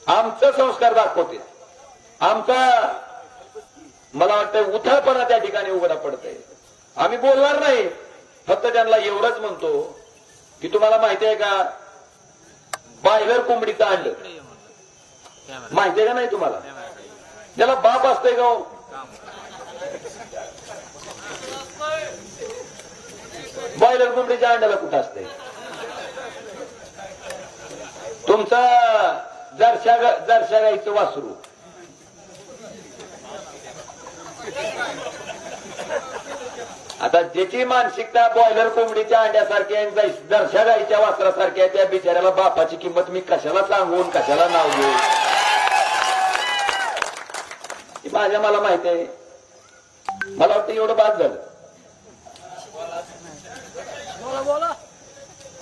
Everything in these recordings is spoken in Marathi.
आमचा संस्कार दाखवते. आमचा मला वाटतं उथळपणा त्या ठिकाणी उघडा पडतंय. आम्ही बोलणार नाही, फक्त त्यांना एवढंच म्हणतो की तुम्हाला माहिती आहे का बायलर कोंबडीचं अंड माहिती आहे का नाही तुम्हाला? त्याला बाप असतंय का हो? बॉयलर कोंबडीच्या अंड्याला कुठं असतंय? तुमचा जरशा गाईचं वासरू आता ज्याची मानसिकता बॉयलर कोंबडीच्या अंड्यासारखी आहे, जरशा गाईच्या वासरासारखी आहे, त्या बिचाऱ्याला बापाची किंमत मी कशाला सांगून कशाला नाव घेऊ? मला माहिती आहे. मला वाटतं एवढं बाद झालं.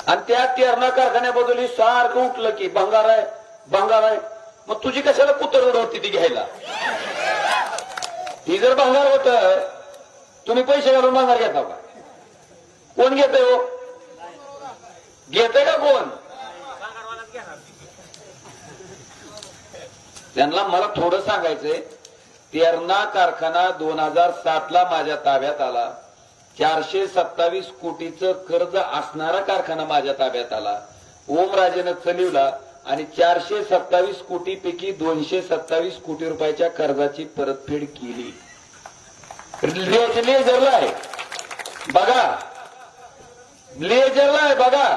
आणि त्या तेरणा कारखान्याबद्दल सारखं उठलं की भंगार आहे भंगार आहे. मग तुझी कशाला कुतर होती ती घ्यायला? ती जर भंगार होत तुम्ही पैसे घालून भंगार घेता का? कोण घेतय हो? घेतय का कोण? त्यांना मला थोडं सांगायचंय. तेरणा कारखाना 2007 ला माझ्या ताब्यात आला. 427 कोटीचं कर्ज असणारा कारखाना माझ्या ताब्यात आला. ओमराजेनं चलिवला आणि 427 कोटीपैकी 227 कोटी रुपयाच्या कर्जाची परतफेड केली. लेजरला आहे बघा, लेजरला आहे बघा.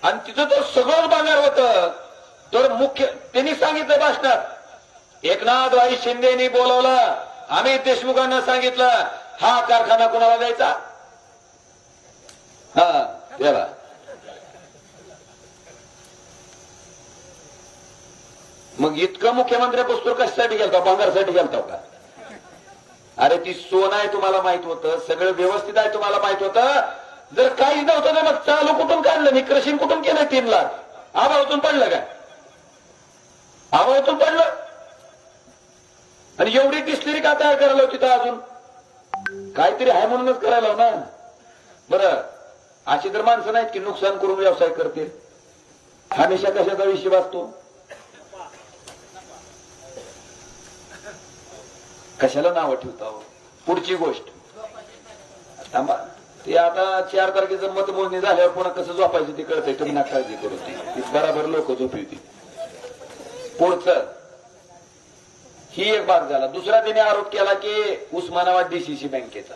आणि तिथं तर सगळंच भांगार होतं. तर मुख्य त्यांनी सांगितलं भाषणात, एकनाथभाई शिंदेनी बोलवलं, अमित देशमुखांना सांगितलं हा कारखाना कोणाला द्यायचा? हा त्याला. मग इतकं मुख्यमंत्री पुस्तक कशासाठी गेलता? भांगारसाठी गेलता का? अरे ती सोनं आहे तुम्हाला माहित होतं, सगळं व्यवस्थित आहे तुम्हाला माहित होतं. जर काहीच नव्हतं तर मग चालू कुठून काढलं? मी क्रशिंग कुठून केलं? 3 लाख आभाळातून पडलं काय? आभाळातून पडलं. आणि एवढी डिस्टिलरी का तयार करायला होती? तर अजून काहीतरी आहे म्हणूनच करायला ना. बरं, अशी तर माणसं नाहीत की नुकसान करून व्यवसाय करतील. हमेशा कशाचा विषय असतो? कशाला नावं ठेवता? पुढची गोष्ट थांबा. ते आता 4 तारखेचं मतमोजणी झाल्यावर पुन्हा कसं झोपायचं ते कळतंय. तुम्ही ना काळजी करू. ती बराबर लोक झोपवती. पुढचं ही एक भाग झाला. दुसरा त्याने आरोप केला की उस्मानाबाद डीसीसी बँकेचा.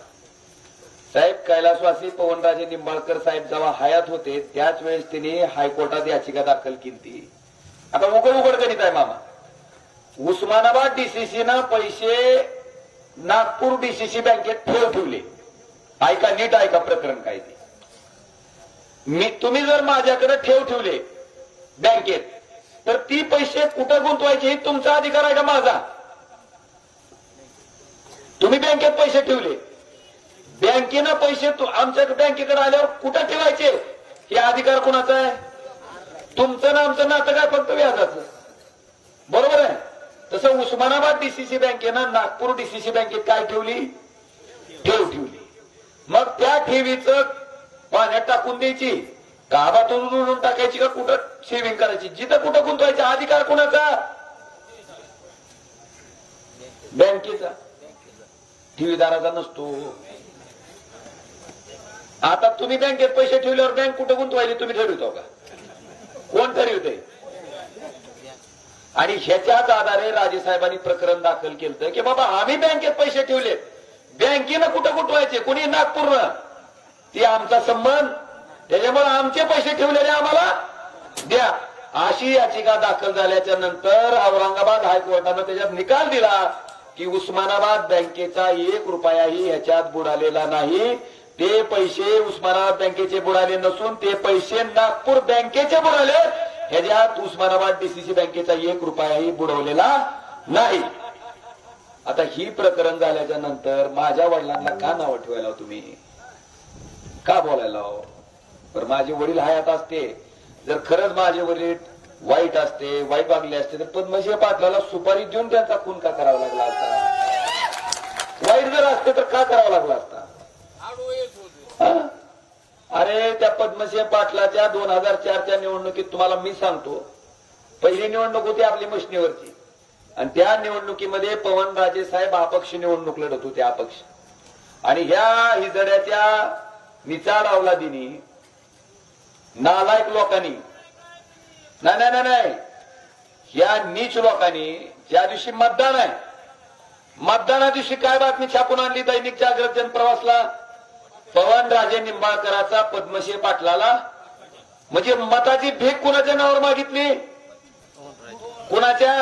साहेब कैलासवासी पवनराजे निंबाळकर साहेब जेव्हा हयात होते त्याच वेळेस त्यांनी हायकोर्टात याचिका दाखल केली. आता उघड गणित आहे मामा. उस्मानाबाद डीसीसीनं पैसे नागपूर डीसीसी बँकेत ठेवले. ऐका, नीट ऐका प्रकरण काय ते. तुम्ही जर माझ्याकडे ठेवले बँकेत, तर ती पैसे कुठं गुंतवायचे हे तुमचा अधिकार आहे का माझा? तुम्ही बँकेत पैसे ठेवले, बँकेनं पैसे आमच्या बँकेकडे आल्यावर कुठं ठेवायचे हे अधिकार कोणाचा आहे? तुमचं ना आमचं नातं काय फक्त व्याजाचं? बरोबर आहे. तसं उस्मानाबाद डीसीसी बँकेनं नागपूर डीसीसी बँकेत काय ठेवली? ठेवली. मग त्या ठेवीचं पाण्यात टाकून द्यायची, गावातून उडून टाकायची का कुठं सेव्हिंग करायची? जिथं कुठं गुंतवायचा अधिकार कोणाचा? बँकेचा, ठेवीदाराचा नसतो. आता तुम्ही बँकेत पैसे ठेवल्यावर बँक कुठं गुंतवायची तुम्ही ठरवतो का? कोण ठरवते? आणि ह्याच्याच आधारे राजेसाहेबांनी प्रकरण दाखल केलं की बाबा आम्ही बँकेत पैसे ठेवले, बँकेनं कुठं गुंतवायचे? कोणी नागपूरनं, ती आमचा संबंध, त्याच्यामुळे आमचे पैसे ठेवलेले आम्हाला द्या. अशी याचिका दाखल झाल्याच्या नंतर औरंगाबाद हायकोर्टानं त्याच्यात निकाल दिला की उस्मानाबाद बँकेचा 1 रुपयाही ह्याच्यात बुडालेला नाही. ते पैसे उस्मानाबाद बँकेचे बुडाले नसून ते पैसे नागपूर बँकेचे बुडाले. ह्याच्यात उस्मानाबाद डीसीसी बँकेचा 1 रुपयाही बुडवलेला नाही. आता ही प्रकरण झाल्याच्या नंतर माझ्या वडिलांना का नाव ठेवायला तुम्ही? का बोलायला? पण माझे वडील हयात असते, जर खरंच माझे वडील वाईट असते, वाईट वागले असते, तर पद्मसिंह पाटलाला सुपारी देऊन त्यांचा खून का करावा लागला असता? वाईट जर असते तर का करावा लागला असता? अरे त्या पद्मसिंह पाटलाच्या 2004च्या निवडणुकीत तुम्हाला मी सांगतो, पहिली निवडणूक होती आपली मशनीवरची आणि त्या निवडणुकीमध्ये पवनराजे साहेब अपक्ष निवडणूक लढत होते अपक्ष. आणि ह्या हिजड्याच्या निचाड अवलादीनी नालायक लोकांनी नाही नाही नाही या नीच लोकांनी ज्या दिवशी मतदान आहे मतदाना दिवशी काय बातमी छापून आणली दैनिक जागृत जनप्रवासला पवनराजे निंबाळकराचा पद्मश्री पाटलाला म्हणजे मताची भीक कुणाच्या नावावर मागितली कुणाच्या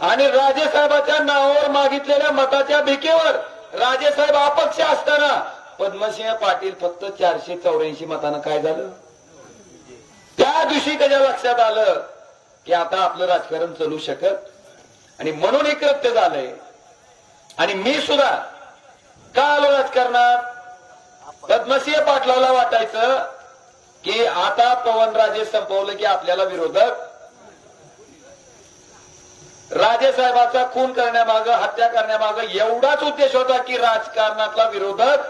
आणि राजेसाहेबाच्या नावावर मागितलेल्या मताच्या भिकेवर राजेसाहेब अपक्ष असताना पद्मसिंह पाटील फक्त 484 मतानं काय झालं. त्या दिवशी त्याच्या लक्षात आलं की आता आपलं राजकारण चालू शकत आणि म्हणून हे कृत्य झालंय. आणि मी सुद्धा का आलो राजकारणात पद्मसिंह पाटलाला वाटायचं की आता पवनराजे संपवलं की आपल्याला विरोधक राजेसाहेबाचा खून करण्यामागं हत्या करण्यामागं एवढाच उद्देश होता की राजकारणातला विरोधक.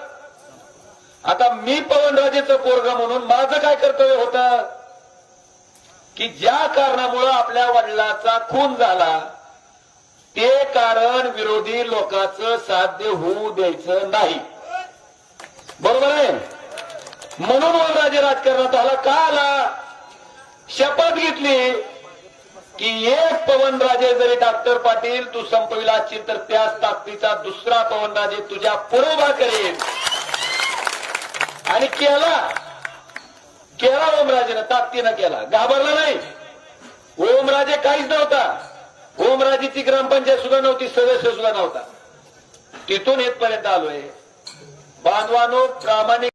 आता मी पवनराजेचं पोरग म्हणून माझं काय कर्तव्य होतं की ज्या कारणामुळं आपल्या वडिलाचा खून झाला ते कारण विरोधी लोकांचं साध्य होऊ द्यायचं नाही. बरोबर आहे. म्हणून वनराजे राजकारणात आला. का आला? शपथ घेतली की एक पवनराजे जरी डॉक्टर पाटील तू संपविला असशील तर त्याच ताकदीचा दुसरा पवनराजे तुझ्या पुरोभा करेल. आणि केला ओमराजेनं ताकदीनं केला. घाबरला नाही. ओमराजे काहीच नव्हता. ओमराजेची ग्रामपंचायत सुद्धा नव्हती सदस्य सुद्धा नव्हता. तिथून इथपर्यंत आलोय. बांधवानो प्रामाणिक